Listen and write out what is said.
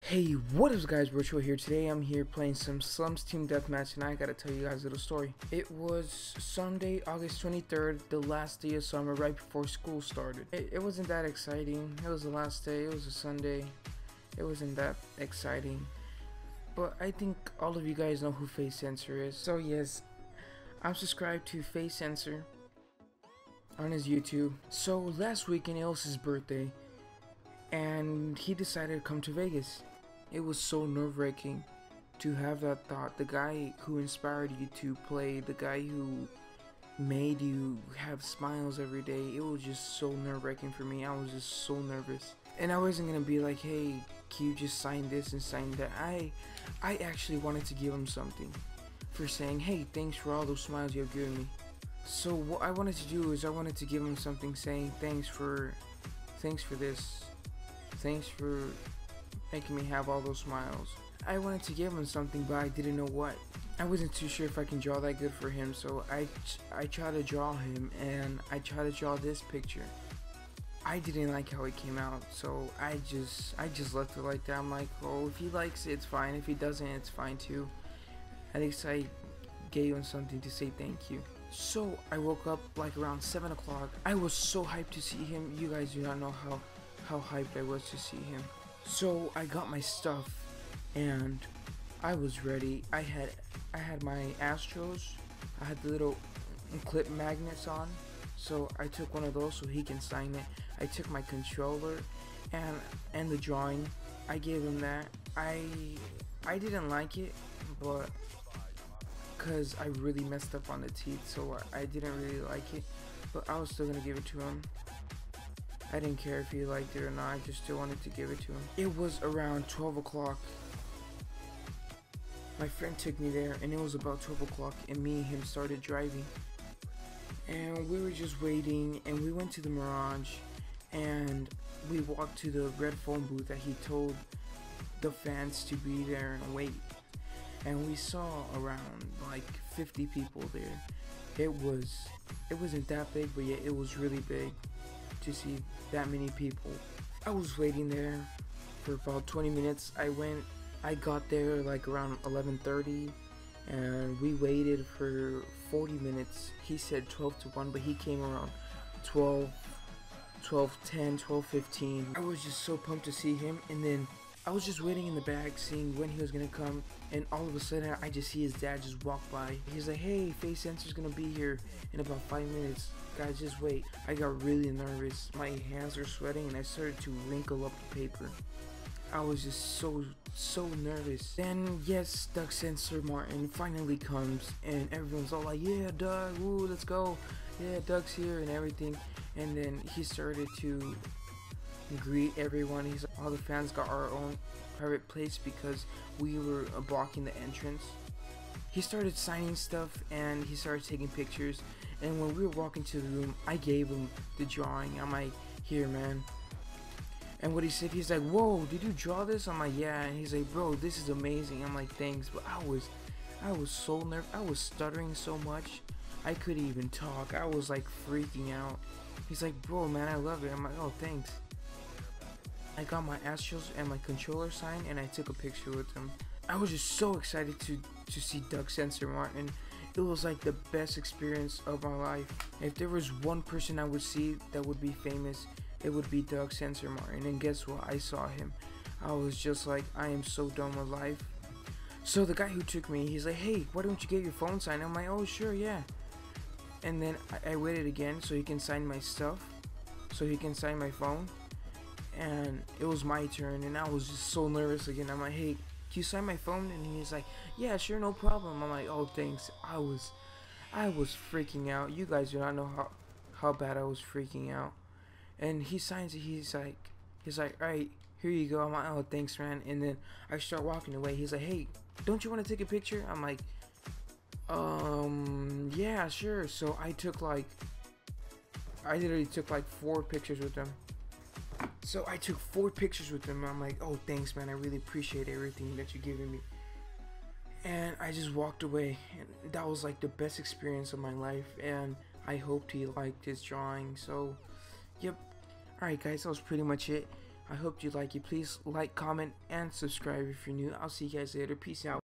Hey, what is guys, Virtual here. Today I'm here playing some Slums Team Deathmatch, and I gotta tell you guys a little story. It was Sunday, August 23rd, the last day of summer, right before school started. It wasn't that exciting. It was the last day, it was a Sunday. It wasn't that exciting. But I think all of you guys know who Faze Censor is. So yes, I'm subscribed to Faze Censor on his YouTube. So last weekend it was his birthday, and he decided to come to Vegas. It was so nerve-wracking to have that thought. The guy who inspired you to play, the guy who made you have smiles every day, it was just so nerve-wracking for me. I was just so nervous. And I wasn't gonna be like, hey, can you just sign this and sign that? I actually wanted to give him something for saying, hey, thanks for all those smiles you have given me. So what I wanted to do is I wanted to give him something saying thanks for this. Thanks for making me have all those smiles. I wanted to give him something, but I didn't know what. I wasn't too sure if I can draw that good for him, so I tried to draw him, and I tried to draw this picture. I didn't like how it came out, so I just left it like that. I'm like, oh, if he likes it, it's fine. If he doesn't, it's fine too. At least I gave him something to say thank you. So I woke up like around 7 o'clock. I was so hyped to see him. You guys do not know how hyped I was to see him. So I got my stuff and I was ready. I had my Astros. I had the little clip magnets on, so I took one of those so he can sign it. I took my controller and the drawing. I gave him that. I didn't like it, but because I really messed up on the teeth, so I didn't really like it, but I was still gonna give it to him. I didn't care if he liked it or not, I just still wanted to give it to him. It was around 12 o'clock. My friend took me there, and it was about 12 o'clock, and me and him started driving. And we were just waiting, and we went to the Mirage, and we walked to the red phone booth that he told the fans to be there and wait. And we saw around like 50 people there. It wasn't that big, but yeah, it was really big to see that many people. I was waiting there for about 20 minutes. I got there like around 11:30, and we waited for 40 minutes. He said 12 to 1, but he came around 12:10, 12:15. I was just so pumped to see him, and then I was just waiting in the back, seeing when he was gonna come, and all of a sudden I just see his dad just walk by. He's like, hey, Faze Censor's gonna be here in about 5 minutes. Guys, just wait. I got really nervous. My hands were sweating, and I started to wrinkle up the paper. I was just so nervous. Then yes, Doug Censor Martin finally comes, and everyone's all like, yeah, Doug, woo, let's go. Yeah, Doug's here and everything. And then he started to greet everyone. He's all the fans got our own private place because we were blocking the entrance. He started signing stuff and he started taking pictures, and when we were walking to the room, I gave him the drawing. I'm like, here, man. And what he said, he's like, whoa, did you draw this? I'm like, yeah. And he's like, bro, this is amazing. I'm like, thanks. But I was so nervous. I was stuttering so much I couldn't even talk. I was like freaking out. He's like, bro, man, I love it. I'm like, oh, thanks. I got my Astros and my controller signed, and I took a picture with him. I was just so excited to see Doug Censor Martin. It was like the best experience of my life. If there was one person I would see that would be famous, it would be Doug Censor Martin. And guess what? I saw him. I was just like, I am so done with life. So the guy who took me, he's like, hey, why don't you get your phone signed? I'm like, oh, sure, yeah. And then I waited again so he can sign my stuff, so he can sign my phone. And it was my turn, and I was just so nervous again. I'm like, hey, can you sign my phone? And he's like, yeah, sure, no problem. I'm like, oh, thanks. I was freaking out. You guys do not know how bad I was freaking out. And he signs it. He's like, all right, here you go. I'm like, oh, thanks, man. And then I start walking away. He's like, hey, don't you want to take a picture? I'm like, yeah, sure. So I literally took like 4 pictures with him. So I took 4 pictures with him. I'm like, oh, thanks, man. I really appreciate everything that you're giving me. And I just walked away. And that was like the best experience of my life. And I hoped he liked his drawing. So, yep. Alright, guys, that was pretty much it. I hope you like it. Please like, comment, and subscribe if you're new. I'll see you guys later. Peace out.